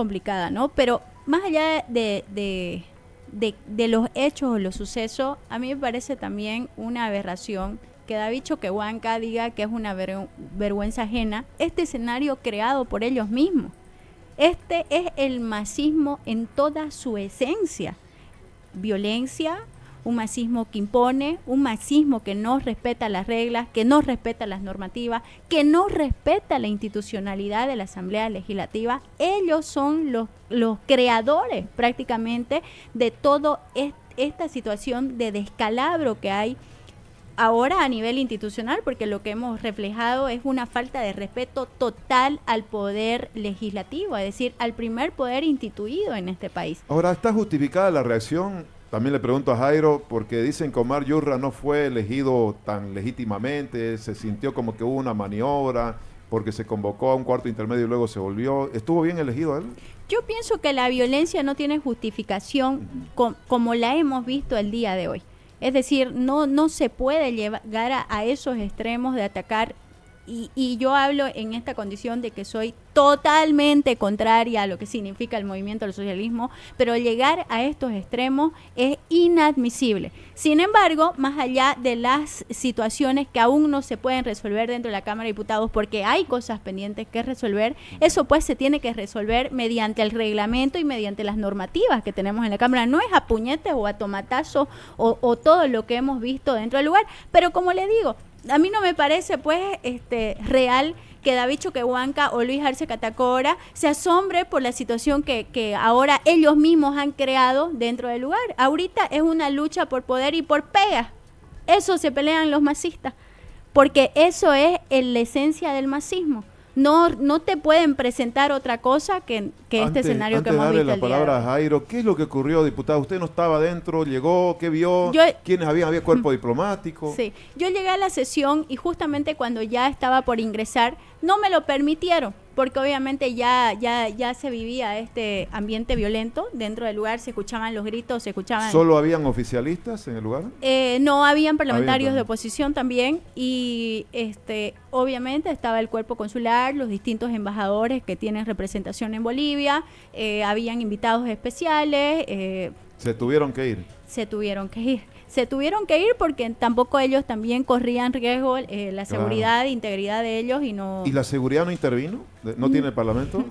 complicada, ¿no? Pero más allá de los hechos o los sucesos, a mí me parece también una aberración que David Choquehuanca diga que es una vergüenza ajena este escenario creado por ellos mismos. Este es el masismo en toda su esencia. Violencia, un masismo que impone, un masismo que no respeta las reglas, que no respeta las normativas, que no respeta la institucionalidad de la Asamblea Legislativa. Ellos son los creadores prácticamente de toda esta situación de descalabro que hay ahora a nivel institucional, porque lo que hemos reflejado es una falta de respeto total al poder legislativo, es decir, al primer poder instituido en este país. Ahora, ¿está justificada la reacción? También le pregunto a Jairo, porque dicen que Omar Yurra no fue elegido tan legítimamente, se sintió como que hubo una maniobra, porque se convocó a un cuarto intermedio y luego se volvió. ¿Estuvo bien elegido él? Yo pienso que la violencia no tiene justificación como la hemos visto el día de hoy. Es decir, no se puede llegar a esos extremos de atacar, y yo hablo en esta condición de que soy totalmente contraria a lo que significa el movimiento del socialismo, pero llegar a estos extremos es inadmisible. Sin embargo, más allá de las situaciones que aún no se pueden resolver dentro de la Cámara de Diputados, porque hay cosas pendientes que resolver, eso pues se tiene que resolver mediante el reglamento y mediante las normativas que tenemos en la Cámara. No es a puñetes o a tomatazos o todo lo que hemos visto dentro del lugar, pero como le digo, a mí no me parece pues real que David Choquehuanca o Luis Arce Catacora se asombre por la situación que ahora ellos mismos han creado dentro del lugar. Ahorita es una lucha por poder y por pega. Eso se pelean los masistas, porque eso es la esencia del masismo. No te pueden presentar otra cosa que este escenario que hemos visto el día de hoy. Antes de darle la palabra a Jairo, ¿qué es lo que ocurrió, diputado? ¿Usted no estaba adentro? ¿Llegó? ¿Qué vio? ¿Quiénes había? ¿Había cuerpo diplomático? Sí, yo llegué a la sesión y justamente cuando ya estaba por ingresar, no me lo permitieron, porque obviamente ya se vivía este ambiente violento dentro del lugar, se escuchaban los gritos, se escuchaban... ¿Solo habían oficialistas en el lugar? No, habían parlamentarios de oposición también, y obviamente estaba el cuerpo consular, los distintos embajadores que tienen representación en Bolivia, habían invitados especiales. ¿Se tuvieron que ir? Se tuvieron que ir porque tampoco ellos también corrían riesgo la seguridad e integridad de ellos y no... ¿Y la seguridad no intervino? ¿No tiene el Parlamento?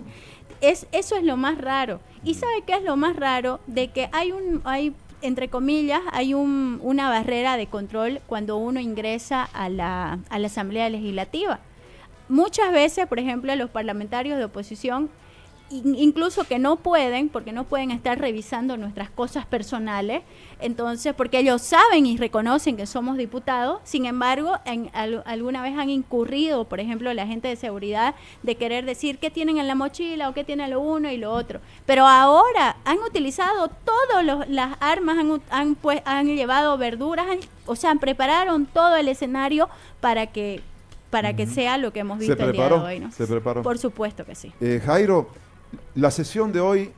Eso es lo más raro. ¿Y sabe qué es lo más raro? De que hay entre comillas, hay una barrera de control cuando uno ingresa a la Asamblea Legislativa. Muchas veces, por ejemplo, los parlamentarios de oposición, incluso que no pueden, porque no pueden estar revisando nuestras cosas personales, entonces, porque ellos saben y reconocen que somos diputados, sin embargo, alguna vez han incurrido, por ejemplo, la gente de seguridad, de querer decir qué tienen en la mochila o qué tiene lo uno y lo otro. Pero ahora han utilizado todas las armas, han llevado verduras, prepararon todo el escenario para que sea lo que hemos visto el día de hoy, ¿no? ¿Se preparó? Por supuesto que sí. Jairo, la sesión de hoy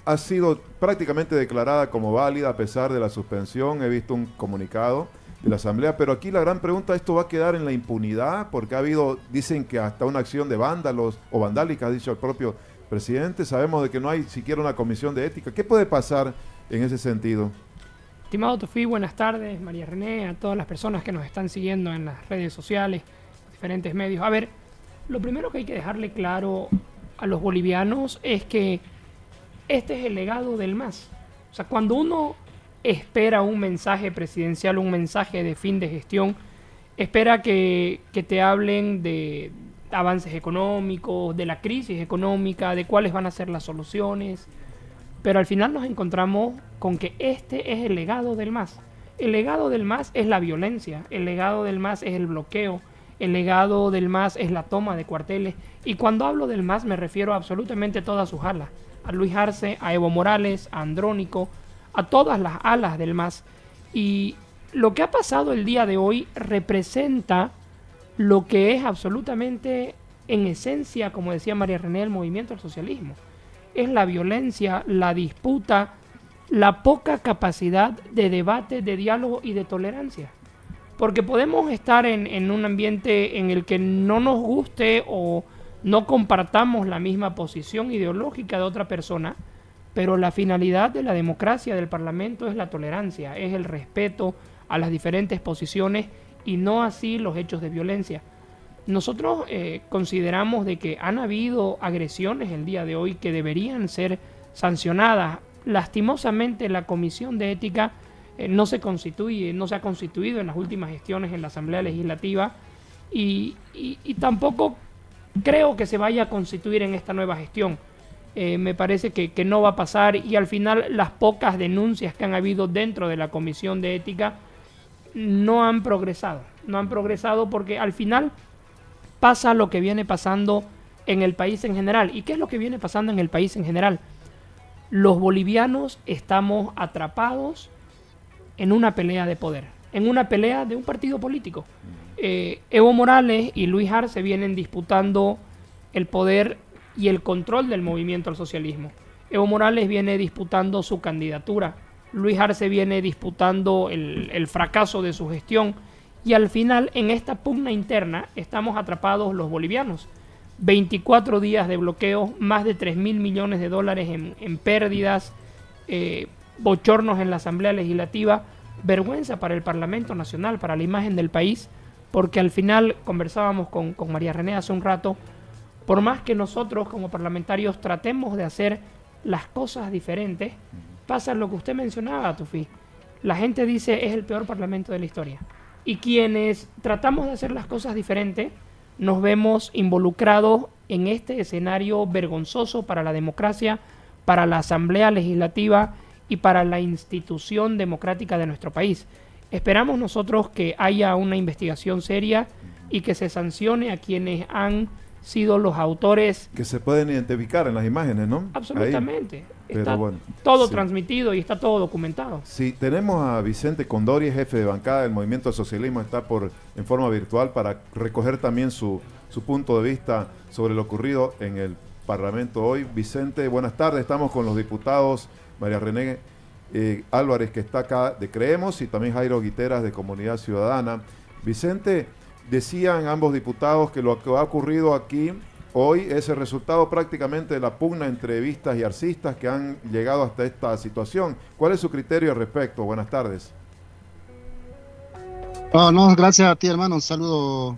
ha sido prácticamente declarada como válida a pesar de la suspensión. He visto un comunicado de la Asamblea, pero aquí la gran pregunta, ¿esto va a quedar en la impunidad? Porque ha habido, dicen que hasta una acción de vándalos o vandálica, ha dicho el propio presidente. Sabemos de que no hay siquiera una comisión de ética. ¿Qué puede pasar en ese sentido? Estimado Tofí, buenas tardes, María René, a todas las personas que nos están siguiendo en las redes sociales, diferentes medios. A ver, lo primero que hay que dejarle claro a los bolivianos es que este es el legado del MAS. O sea, cuando uno espera un mensaje presidencial, un mensaje de fin de gestión, espera que te hablen de avances económicos, de la crisis económica, de cuáles van a ser las soluciones, pero al final nos encontramos con que este es el legado del MAS. El legado del MAS es la violencia, el legado del MAS es el bloqueo, el legado del MAS es la toma de cuarteles, y cuando hablo del MAS me refiero a absolutamente todas sus alas, a Luis Arce, a Evo Morales, a Andrónico, a todas las alas del MAS. Y lo que ha pasado el día de hoy representa lo que es absolutamente, en esencia, como decía María René, el movimiento del socialismo. Es la violencia, la disputa, la poca capacidad de debate, de diálogo y de tolerancia. Porque podemos estar en un ambiente en el que no nos guste o no compartamos la misma posición ideológica de otra persona, pero la finalidad de la democracia del Parlamento es la tolerancia, es el respeto a las diferentes posiciones y no así los hechos de violencia. Nosotros consideramos de que han habido agresiones el día de hoy que deberían ser sancionadas. Lastimosamente la Comisión de Ética no se ha constituido en las últimas gestiones en la Asamblea Legislativa y tampoco creo que se vaya a constituir en esta nueva gestión. Me parece que no va a pasar y al final las pocas denuncias que han habido dentro de la Comisión de Ética no han progresado porque al final pasa lo que viene pasando en el país en general. ¿Y qué es lo que viene pasando en el país en general? Los bolivianos estamos atrapados en una pelea de poder, en una pelea de un partido político. Evo Morales y Luis Arce vienen disputando el poder y el control del movimiento al socialismo. Evo Morales viene disputando su candidatura, Luis Arce viene disputando el fracaso de su gestión y al final en esta pugna interna estamos atrapados los bolivianos. 24 días de bloqueo, más de 3.000 millones de dólares en pérdidas, bochornos en la Asamblea Legislativa, vergüenza para el Parlamento Nacional, para la imagen del país, porque al final conversábamos con María René hace un rato, por más que nosotros como parlamentarios tratemos de hacer las cosas diferentes, pasa lo que usted mencionaba, Tufi. La gente dice es el peor parlamento de la historia. Y quienes tratamos de hacer las cosas diferentes, nos vemos involucrados en este escenario vergonzoso para la democracia, para la Asamblea Legislativa y para la institución democrática de nuestro país. Esperamos nosotros que haya una investigación seria y que se sancione a quienes han sido los autores. Que se pueden identificar en las imágenes, ¿no? Absolutamente. Ahí. Está bueno, todo sí. transmitido y está todo documentado. Sí, tenemos a Vicente Condori, jefe de bancada del Movimiento al Socialismo, está en forma virtual para recoger también su punto de vista sobre lo ocurrido en el Parlamento hoy. Vicente, buenas tardes, estamos con los diputados María René Álvarez, que está acá de Creemos, y también Jairo Guiteras de Comunidad Ciudadana. Vicente, decían ambos diputados que lo que ha ocurrido aquí hoy es el resultado prácticamente de la pugna entre vistas y arcistas que han llegado hasta esta situación. ¿Cuál es su criterio al respecto? Buenas tardes. No, gracias a ti, hermano. Un saludo.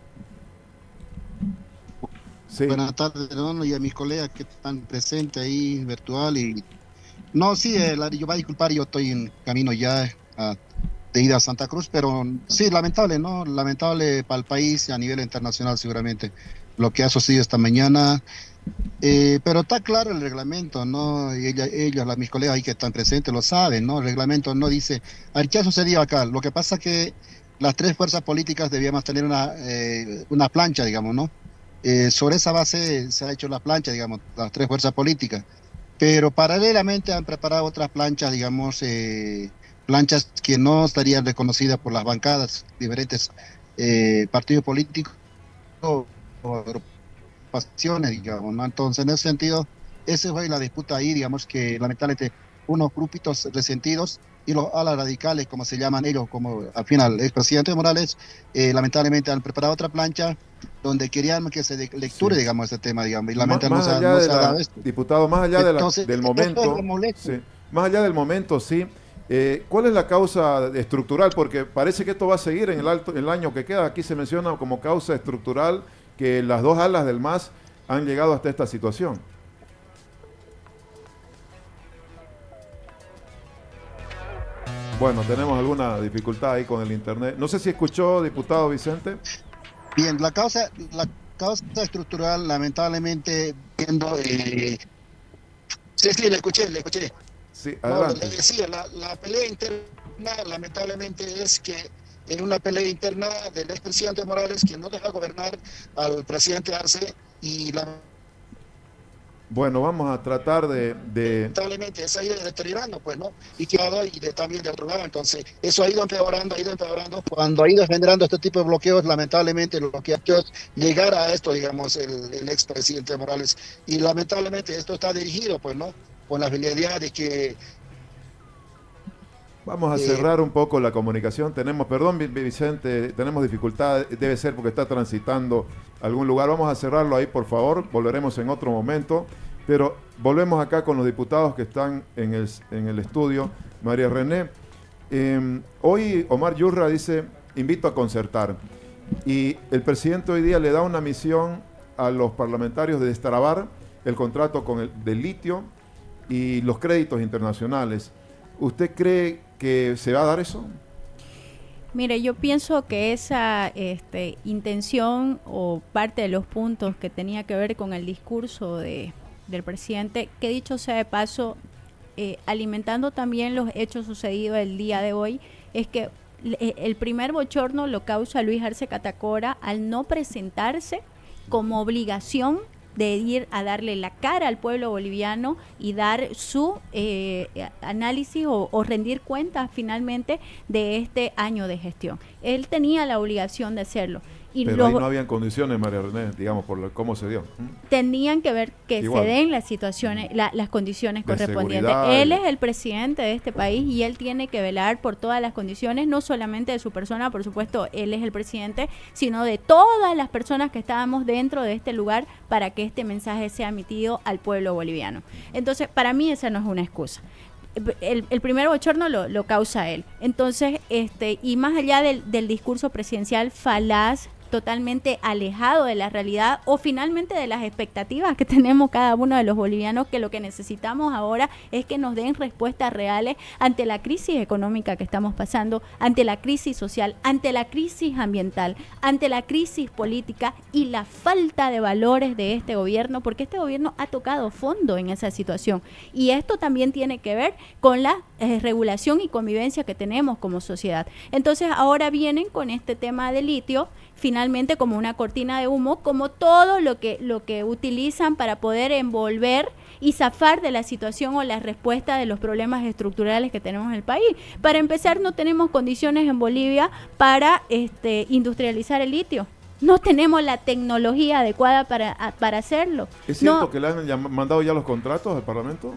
Sí. Buenas tardes, hermano, y a mis colegas que están presentes ahí, virtual. Yo va a disculpar, yo estoy en camino ya de ida a Santa Cruz, pero sí, lamentable, ¿no? Lamentable para el país y a nivel internacional seguramente lo que ha sucedido esta mañana, pero está claro el reglamento, ¿no? Mis colegas ahí que están presentes lo saben, ¿no? El reglamento no dice, a ver, ¿qué ha sucedido acá? Lo que pasa es que las tres fuerzas políticas debíamos tener una plancha, digamos, ¿no? Sobre esa base se ha hecho la plancha, digamos, las tres fuerzas políticas, pero paralelamente han preparado otras planchas, digamos, planchas que no estarían reconocidas por las bancadas, diferentes partidos políticos o agrupaciones, digamos, ¿no? Entonces, en ese sentido, esa fue la disputa ahí, digamos, que lamentablemente unos grupitos resentidos y los alas radicales, como se llaman ellos, como al final el expresidente Morales, lamentablemente han preparado otra plancha donde querían que se lecture, sí, digamos, este tema, digamos, y lamentablemente no se ha dado esto. Diputado, más allá del momento, sí, más allá del momento, sí, ¿cuál es la causa estructural? Porque parece que esto va a seguir en el año que queda. Aquí se menciona como causa estructural que las dos alas del MAS han llegado hasta esta situación. Bueno, tenemos alguna dificultad ahí con el internet. No sé si escuchó, diputado Vicente. Bien, la causa estructural, lamentablemente, viendo... Sí, le escuché. Sí, adelante. No, le decía, la pelea interna, lamentablemente, es que en una pelea interna del expresidente Morales, que no deja gobernar al presidente Arce, y Bueno, vamos a tratar de... lamentablemente eso ha ido deteriorando, pues, ¿no? También de otro lado, entonces, eso ha ido empeorando. Cuando ha ido generando este tipo de bloqueos, lamentablemente lo que ha hecho es llegar a esto, digamos, el expresidente Morales. Y lamentablemente esto está dirigido, pues, ¿no? Con la finalidad de que Vamos a cerrar un poco la comunicación. Perdón Vicente, tenemos dificultad, debe ser porque está transitando algún lugar. Vamos a cerrarlo ahí, por favor. Volveremos en otro momento. Pero volvemos acá con los diputados que están en el estudio. María René, hoy Omar Yurra dice, invito a concertar. Y el presidente hoy día le da una misión a los parlamentarios de destrabar el contrato del litio y los créditos internacionales. ¿Usted cree que se va a dar eso? Mire, yo pienso que esa intención o parte de los puntos que tenía que ver con el discurso del presidente, que dicho sea de paso, alimentando también los hechos sucedidos el día de hoy, es que el primer bochorno lo causa Luis Arce Catacora al no presentarse como obligación de ir a darle la cara al pueblo boliviano y dar su análisis o rendir cuentas finalmente de este año de gestión. Él tenía la obligación de hacerlo. Pero ahí no habían condiciones, María René, digamos, por cómo se dio. Tenían que ver que igual se den las situaciones, las condiciones correspondientes. Él es el presidente de este país y él tiene que velar por todas las condiciones, no solamente de su persona, por supuesto, él es el presidente, sino de todas las personas que estábamos dentro de este lugar para que este mensaje sea emitido al pueblo boliviano. Entonces, para mí esa no es una excusa. El primer bochorno lo causa él. Entonces, y más allá del discurso presidencial falaz, totalmente alejado de la realidad o finalmente de las expectativas que tenemos cada uno de los bolivianos, que lo que necesitamos ahora es que nos den respuestas reales ante la crisis económica que estamos pasando, ante la crisis social, ante la crisis ambiental, ante la crisis política y la falta de valores de este gobierno, porque este gobierno ha tocado fondo en esa situación y esto también tiene que ver con la regulación y convivencia que tenemos como sociedad. Entonces ahora vienen con este tema de litio finalmente como una cortina de humo, como todo lo que utilizan para poder envolver y zafar de la situación o la respuesta de los problemas estructurales que tenemos en el país. Para empezar, no tenemos condiciones en Bolivia para industrializar el litio. No tenemos la tecnología adecuada para hacerlo. ¿Es cierto que le han mandado ya los contratos al Parlamento?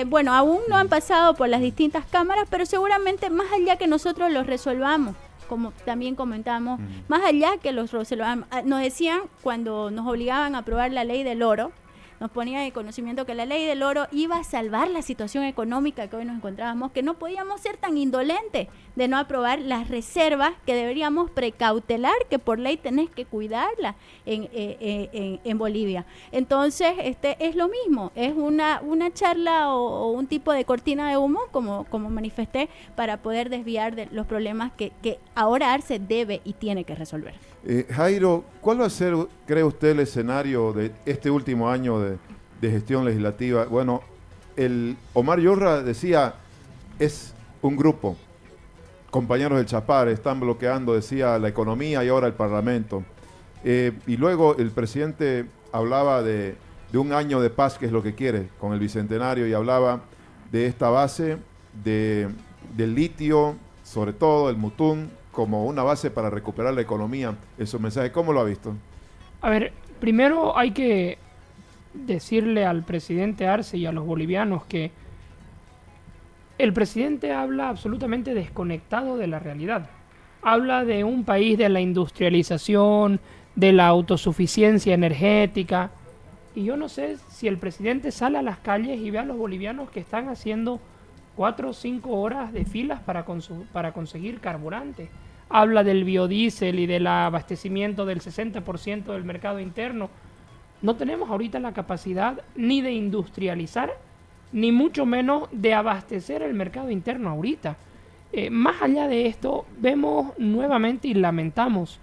Bueno, aún no han pasado por las distintas cámaras, pero seguramente más allá que nosotros los resolvamos, como también comentamos, más allá que los resolvamos, nos decían cuando nos obligaban a aprobar la ley del oro, nos ponían en conocimiento que la ley del oro iba a salvar la situación económica que hoy nos encontrábamos, que no podíamos ser tan indolentes de no aprobar las reservas que deberíamos precautelar, que por ley tenés que cuidarla en Bolivia. Entonces, es lo mismo, es una charla o un tipo de cortina de humo, como manifesté, para poder desviar de los problemas que ahora Arce debe y tiene que resolver. Jairo, ¿cuál va a ser, cree usted, el escenario de este último año de gestión legislativa? Bueno, Omar Yurra decía, es un grupo, compañeros del Chapar, están bloqueando, decía, la economía y ahora el Parlamento. Y luego el presidente hablaba de un año de paz, que es lo que quiere, con el Bicentenario, y hablaba de esta base del litio, sobre todo el Mutún, como una base para recuperar la economía. En su mensaje, ¿cómo lo ha visto? A ver, primero hay que decirle al presidente Arce y a los bolivianos que el presidente habla absolutamente desconectado de la realidad. Habla de un país de la industrialización, de la autosuficiencia energética, y yo no sé si el presidente sale a las calles y ve a los bolivianos que están haciendo 4 o 5 horas de filas para conseguir carburante. Habla del biodiesel y del abastecimiento del 60% del mercado interno. No tenemos ahorita la capacidad ni de industrializar, ni mucho menos de abastecer el mercado interno ahorita. Más allá de esto, vemos nuevamente y lamentamos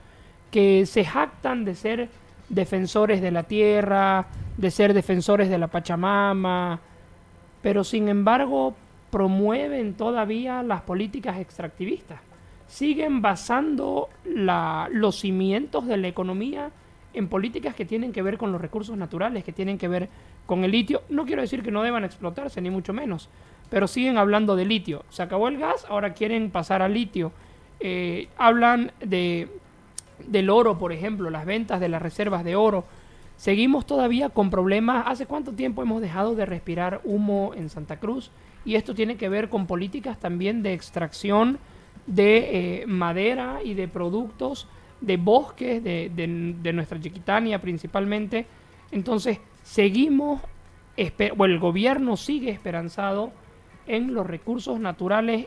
que se jactan de ser defensores de la tierra, de ser defensores de la Pachamama, pero sin embargo promueven todavía las políticas extractivistas. Siguen basando los cimientos de la economía en políticas que tienen que ver con los recursos naturales, que tienen que ver con el litio. No quiero decir que no deban explotarse, ni mucho menos, pero siguen hablando de litio. Se acabó el gas, ahora quieren pasar al litio. Hablan del oro, por ejemplo, las ventas de las reservas de oro. Seguimos todavía con problemas. ¿Hace cuánto tiempo hemos dejado de respirar humo en Santa Cruz? Y esto tiene que ver con políticas también de extracción de madera y de productos de bosques de nuestra Chiquitania principalmente. Entonces seguimos, el gobierno sigue esperanzado en los recursos naturales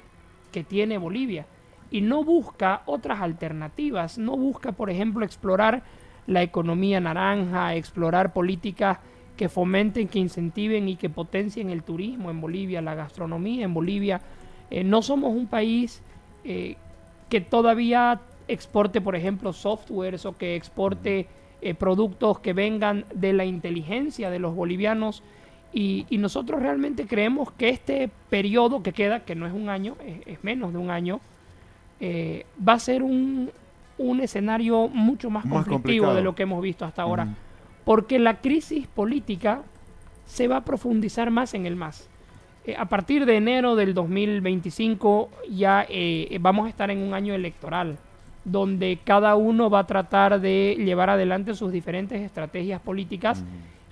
que tiene Bolivia y no busca otras alternativas, no busca, por ejemplo, explorar la economía naranja, explorar políticas que fomenten, que incentiven y que potencien el turismo en Bolivia, la gastronomía en Bolivia. No somos un país que todavía exporte, por ejemplo, softwares o que exporte productos que vengan de la inteligencia de los bolivianos. Y nosotros realmente creemos que este periodo que queda, que no es un año, es menos de un año, va a ser un escenario mucho más conflictivo complicado de lo que hemos visto hasta ahora, porque la crisis política se va a profundizar más en el MAS. A partir de enero del 2025 ya vamos a estar en un año electoral, donde cada uno va a tratar de llevar adelante sus diferentes estrategias políticas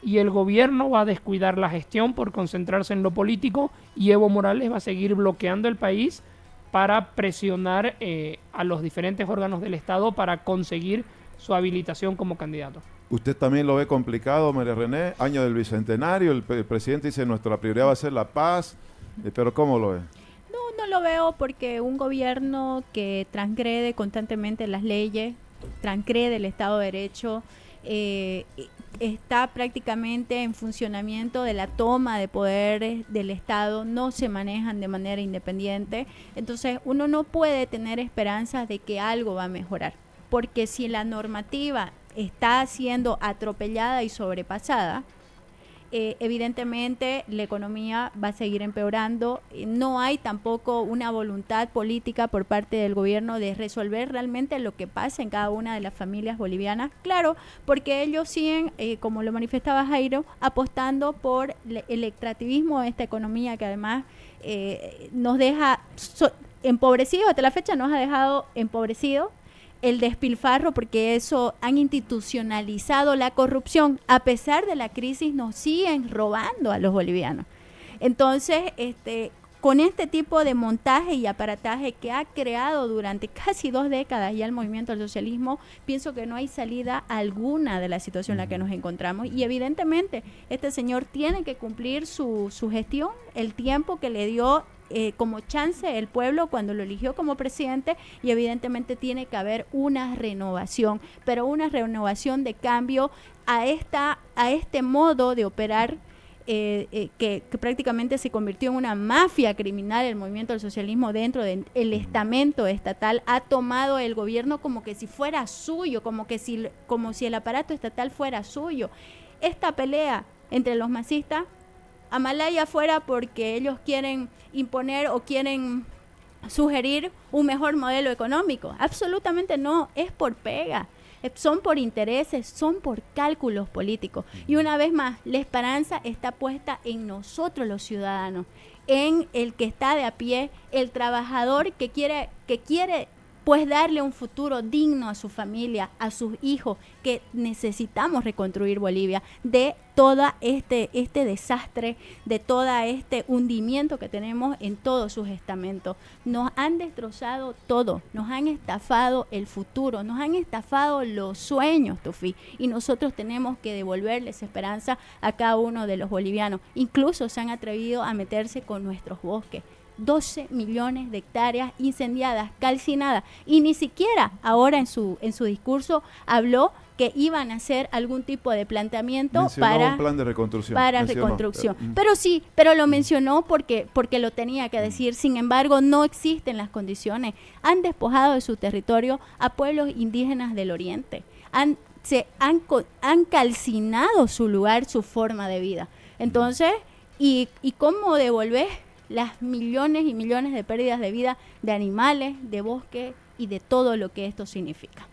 y el gobierno va a descuidar la gestión por concentrarse en lo político y Evo Morales va a seguir bloqueando el país para presionar a los diferentes órganos del Estado para conseguir su habilitación como candidato. ¿Usted también lo ve complicado, María René? Año del Bicentenario, el presidente dice nuestra prioridad va a ser la paz, pero ¿cómo lo ve? No lo veo porque un gobierno que transgrede constantemente las leyes, transgrede el Estado de Derecho, está prácticamente en funcionamiento de la toma de poder del Estado, no se manejan de manera independiente. Entonces uno no puede tener esperanzas de que algo va a mejorar, porque si la normativa está siendo atropellada y sobrepasada, evidentemente la economía va a seguir empeorando. No hay tampoco una voluntad política por parte del gobierno de resolver realmente lo que pasa en cada una de las familias bolivianas. Claro, porque ellos siguen, como lo manifestaba Jairo, apostando por el extractivismo de esta economía que además nos deja empobrecidos. Hasta la fecha nos ha dejado empobrecidos. El despilfarro, porque eso han institucionalizado la corrupción. A pesar de la crisis nos siguen robando a los bolivianos. Entonces, con este tipo de montaje y aparataje que ha creado durante casi 2 décadas ya el movimiento del socialismo, pienso que no hay salida alguna de la situación en la que nos encontramos y evidentemente este señor tiene que cumplir su gestión, el tiempo que le dio como chance el pueblo cuando lo eligió como presidente, y evidentemente tiene que haber una renovación, pero una renovación de cambio a este modo de operar que prácticamente se convirtió en una mafia criminal. El movimiento del socialismo dentro del estamento estatal ha tomado el gobierno como que si fuera suyo, como si el aparato estatal fuera suyo. Esta pelea entre los masistas, Amalaya fuera porque ellos quieren imponer o quieren sugerir un mejor modelo económico. Absolutamente no, es por pega, son por intereses, son por cálculos políticos. Y una vez más, la esperanza está puesta en nosotros los ciudadanos, en el que está de a pie, el trabajador que quiere pues darle un futuro digno a su familia, a sus hijos, que necesitamos reconstruir Bolivia de todo este desastre, de todo este hundimiento que tenemos en todos sus estamentos. Nos han destrozado todo, nos han estafado el futuro, nos han estafado los sueños, Tufi, y nosotros tenemos que devolverles esperanza a cada uno de los bolivianos. Incluso se han atrevido a meterse con nuestros bosques. 12 millones de hectáreas incendiadas, calcinadas, y ni siquiera ahora en su discurso habló que iban a hacer algún tipo de planteamiento mencionó un plan de reconstrucción. Pero lo mencionó porque lo tenía que decir. Sin embargo, no existen las condiciones. Han despojado de su territorio a pueblos indígenas del oriente. Han calcinado su lugar, su forma de vida. Entonces, ¿y cómo devolver las millones y millones de pérdidas de vida de animales, de bosque y de todo lo que esto significa?